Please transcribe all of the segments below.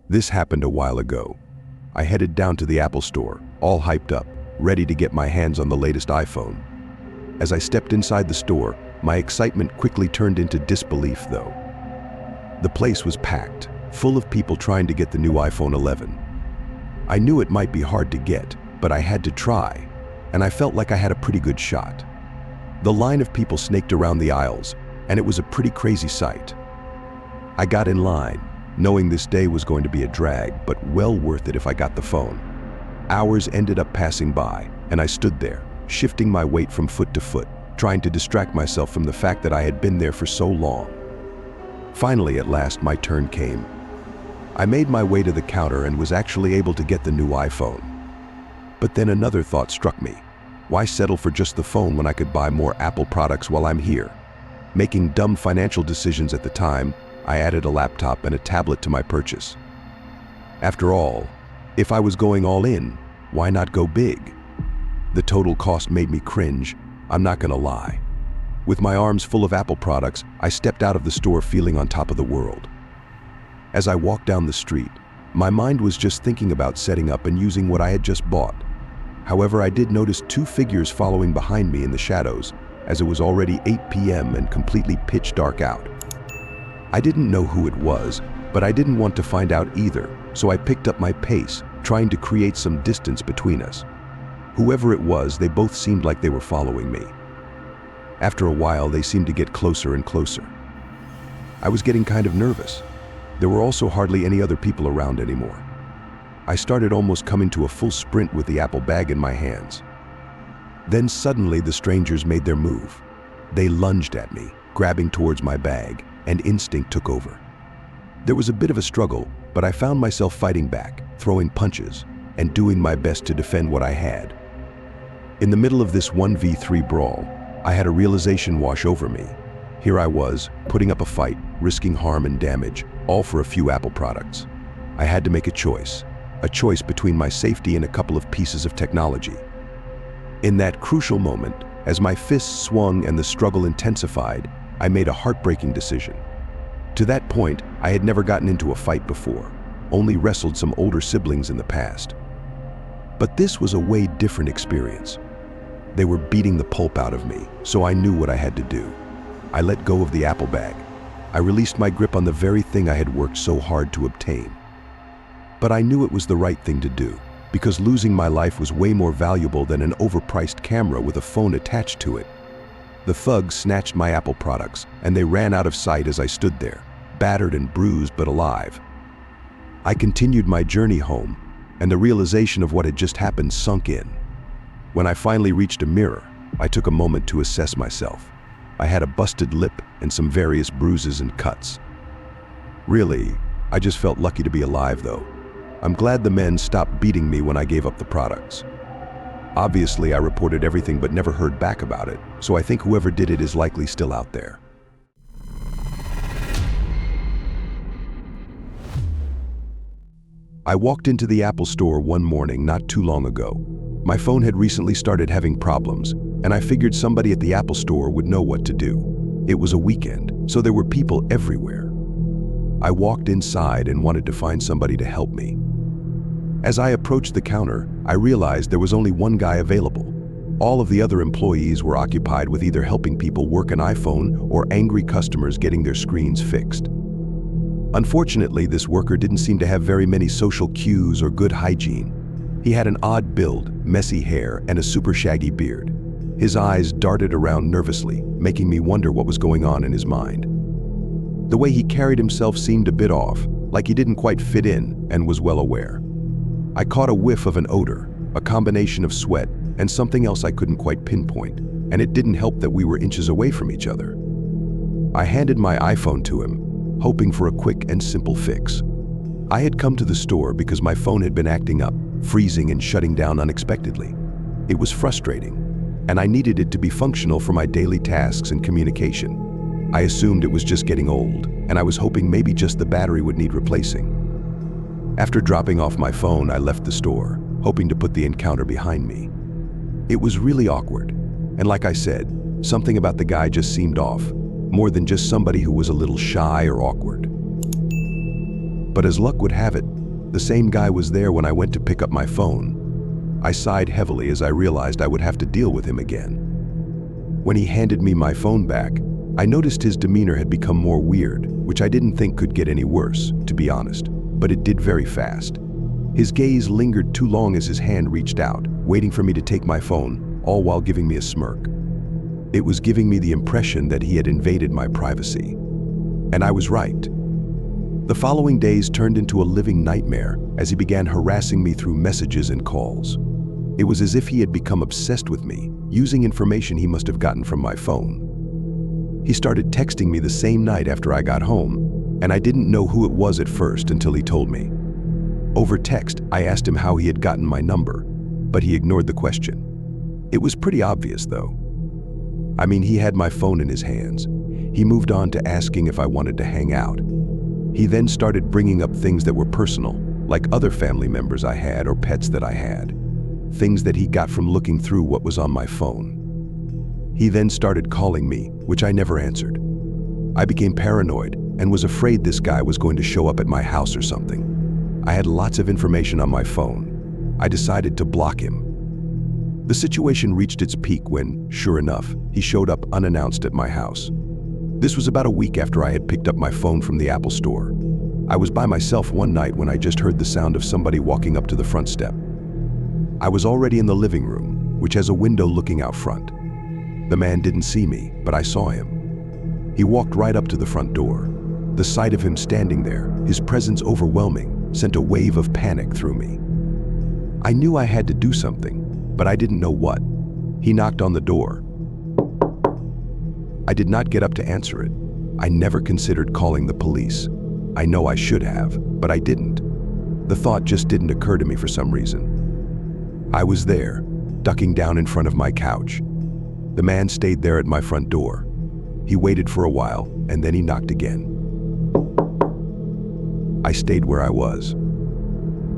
This happened a while ago. I headed down to the Apple store, all hyped up, ready to get my hands on the latest iPhone. As I stepped inside the store, my excitement quickly turned into disbelief though. The place was packed, full of people trying to get the new iPhone 11. I knew it might be hard to get, but I had to try, and I felt like I had a pretty good shot. The line of people snaked around the aisles, and it was a pretty crazy sight. I got in line, knowing this day was going to be a drag, but well worth it if I got the phone. Hours ended up passing by, and I stood there, shifting my weight from foot to foot, trying to distract myself from the fact that I had been there for so long. Finally, at last, my turn came. I made my way to the counter and was actually able to get the new iPhone. But then another thought struck me. Why settle for just the phone when I could buy more Apple products while I'm here? Making dumb financial decisions at the time, I added a laptop and a tablet to my purchase. After all, if I was going all in, why not go big? The total cost made me cringe, I'm not gonna lie. With my arms full of Apple products, I stepped out of the store feeling on top of the world. As I walked down the street, my mind was just thinking about setting up and using what I had just bought. However, I did notice two figures following behind me in the shadows, as it was already 8 p.m. and completely pitch dark out. I didn't know who it was, but I didn't want to find out either, so I picked up my pace, trying to create some distance between us. Whoever it was, they both seemed like they were following me. After a while, they seemed to get closer and closer. I was getting kind of nervous. There were also hardly any other people around anymore. I started almost coming to a full sprint with the Apple bag in my hands. Then suddenly the strangers made their move. They lunged at me, grabbing towards my bag, and instinct took over. There was a bit of a struggle, but I found myself fighting back, throwing punches, and doing my best to defend what I had. In the middle of this 1v3 brawl, I had a realization wash over me. Here I was, putting up a fight, risking harm and damage, all for a few Apple products. I had to make a choice between my safety and a couple of pieces of technology. In that crucial moment, as my fists swung and the struggle intensified, I made a heartbreaking decision. To that point, I had never gotten into a fight before, only wrestled some older siblings in the past. But this was a way different experience. They were beating the pulp out of me, so I knew what I had to do. I let go of the Apple bag. I released my grip on the very thing I had worked so hard to obtain. But I knew it was the right thing to do, because losing my life was way more valuable than an overpriced camera with a phone attached to it. The thugs snatched my Apple products, and they ran out of sight as I stood there, battered and bruised but alive. I continued my journey home, and the realization of what had just happened sunk in. When I finally reached a mirror, I took a moment to assess myself. I had a busted lip and some various bruises and cuts. Really, I just felt lucky to be alive though. I'm glad the men stopped beating me when I gave up the products. Obviously, I reported everything but never heard back about it, so I think whoever did it is likely still out there. I walked into the Apple store one morning not too long ago. My phone had recently started having problems, and I figured somebody at the Apple store would know what to do. It was a weekend, so there were people everywhere. I walked inside and wanted to find somebody to help me. As I approached the counter, I realized there was only one guy available. All of the other employees were occupied with either helping people work an iPhone or angry customers getting their screens fixed. Unfortunately, this worker didn't seem to have very many social cues or good hygiene. He had an odd build, messy hair, and a super shaggy beard. His eyes darted around nervously, making me wonder what was going on in his mind. The way he carried himself seemed a bit off, like he didn't quite fit in and was well aware. I caught a whiff of an odor, a combination of sweat and something else I couldn't quite pinpoint, and it didn't help that we were inches away from each other. I handed my iPhone to him, hoping for a quick and simple fix. I had come to the store because my phone had been acting up, freezing and shutting down unexpectedly. It was frustrating, and I needed it to be functional for my daily tasks and communication. I assumed it was just getting old, and I was hoping maybe just the battery would need replacing. After dropping off my phone, I left the store, hoping to put the encounter behind me. It was really awkward, and like I said, something about the guy just seemed off, more than just somebody who was a little shy or awkward. But as luck would have it, The same guy was there when I went to pick up my phone. I sighed heavily as I realized I would have to deal with him again. When he handed me my phone back, I noticed his demeanor had become more weird, which I didn't think could get any worse, to be honest, but it did very fast. His gaze lingered too long as his hand reached out, waiting for me to take my phone, all while giving me a smirk. It was giving me the impression that he had invaded my privacy. And I was right. The following days turned into a living nightmare as he began harassing me through messages and calls. It was as if he had become obsessed with me, using information he must have gotten from my phone. He started texting me the same night after I got home, and I didn't know who it was at first until he told me. Over text, I asked him how he had gotten my number, but he ignored the question. It was pretty obvious, though. I mean, he had my phone in his hands. He moved on to asking if I wanted to hang out. He then started bringing up things that were personal, like other family members I had or pets that I had. Things that he got from looking through what was on my phone. He then started calling me, which I never answered. I became paranoid and was afraid this guy was going to show up at my house or something. I had lots of information on my phone. I decided to block him. The situation reached its peak when, sure enough, he showed up unannounced at my house. This was about a week after I had picked up my phone from the Apple store. I was by myself one night when I just heard the sound of somebody walking up to the front step. I was already in the living room, which has a window looking out front. The man didn't see me, but I saw him. He walked right up to the front door. The sight of him standing there, his presence overwhelming, sent a wave of panic through me. I knew I had to do something, but I didn't know what. He knocked on the door. I did not get up to answer it. I never considered calling the police. I know I should have, but I didn't. The thought just didn't occur to me for some reason. I was there, ducking down in front of my couch. The man stayed there at my front door. He waited for a while, and then he knocked again. I stayed where I was.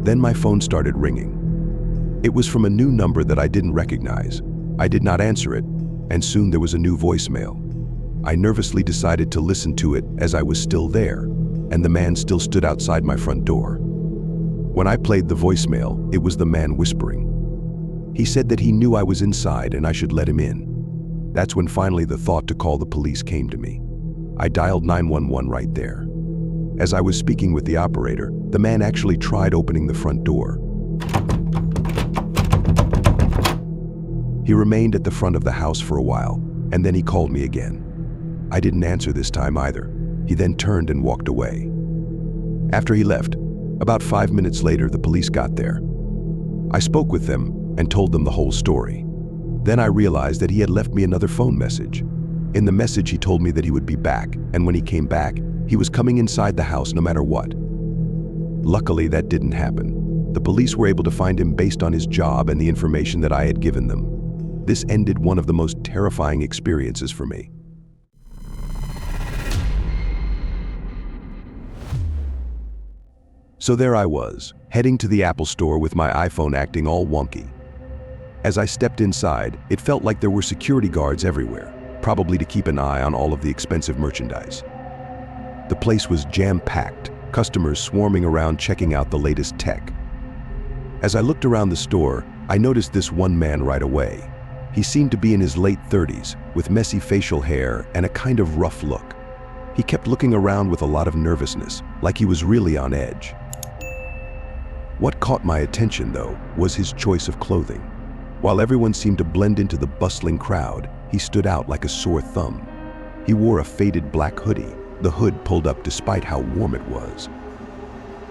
Then my phone started ringing. It was from a new number that I didn't recognize. I did not answer it, and soon there was a new voicemail. I nervously decided to listen to it as I was still there, and the man still stood outside my front door. When I played the voicemail, it was the man whispering. He said that he knew I was inside and I should let him in. That's when finally the thought to call the police came to me. I dialed 911 right there. As I was speaking with the operator, the man actually tried opening the front door. He remained at the front of the house for a while, and then he called me again. I didn't answer this time either. He then turned and walked away. After he left, about 5 minutes later, the police got there. I spoke with them and told them the whole story. Then I realized that he had left me another phone message. In the message, he told me that he would be back, and when he came back, he was coming inside the house no matter what. Luckily, that didn't happen. The police were able to find him based on his job and the information that I had given them. This ended one of the most terrifying experiences for me. So there I was, heading to the Apple store with my iPhone acting all wonky. As I stepped inside, it felt like there were security guards everywhere, probably to keep an eye on all of the expensive merchandise. The place was jam-packed, customers swarming around checking out the latest tech. As I looked around the store, I noticed this one man right away. He seemed to be in his late 30s, with messy facial hair and a kind of rough look. He kept looking around with a lot of nervousness, like he was really on edge. What caught my attention, though, was his choice of clothing. While everyone seemed to blend into the bustling crowd, he stood out like a sore thumb. He wore a faded black hoodie, the hood pulled up despite how warm it was.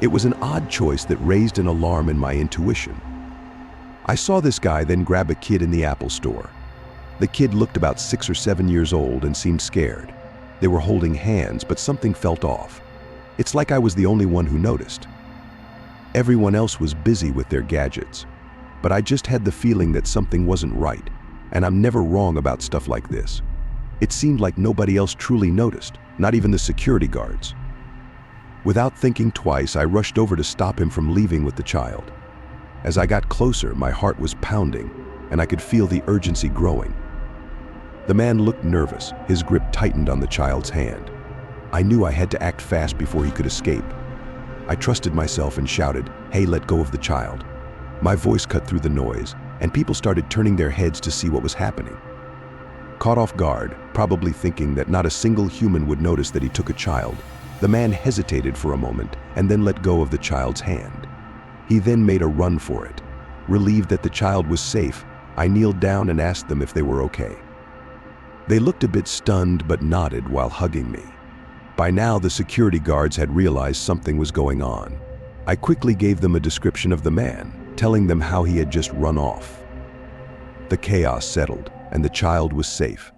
It was an odd choice that raised an alarm in my intuition. I saw this guy then grab a kid in the Apple store. The kid looked about 6 or 7 years old and seemed scared. They were holding hands, but something felt off. It's like I was the only one who noticed. Everyone else was busy with their gadgets, but I just had the feeling that something wasn't right, and I'm never wrong about stuff like this. It seemed like nobody else truly noticed, not even the security guards. Without thinking twice, I rushed over to stop him from leaving with the child. As I got closer, my heart was pounding, and I could feel the urgency growing. The man looked nervous, his grip tightened on the child's hand. I knew I had to act fast before he could escape. I trusted myself and shouted, "Hey, let go of the child." My voice cut through the noise, and people started turning their heads to see what was happening. Caught off guard, probably thinking that not a single human would notice that he took a child, the man hesitated for a moment and then let go of the child's hand. He then made a run for it. Relieved that the child was safe, I kneeled down and asked them if they were okay. They looked a bit stunned but nodded while hugging me. By now, the security guards had realized something was going on. I quickly gave them a description of the man, telling them how he had just run off. The chaos settled, and the child was safe.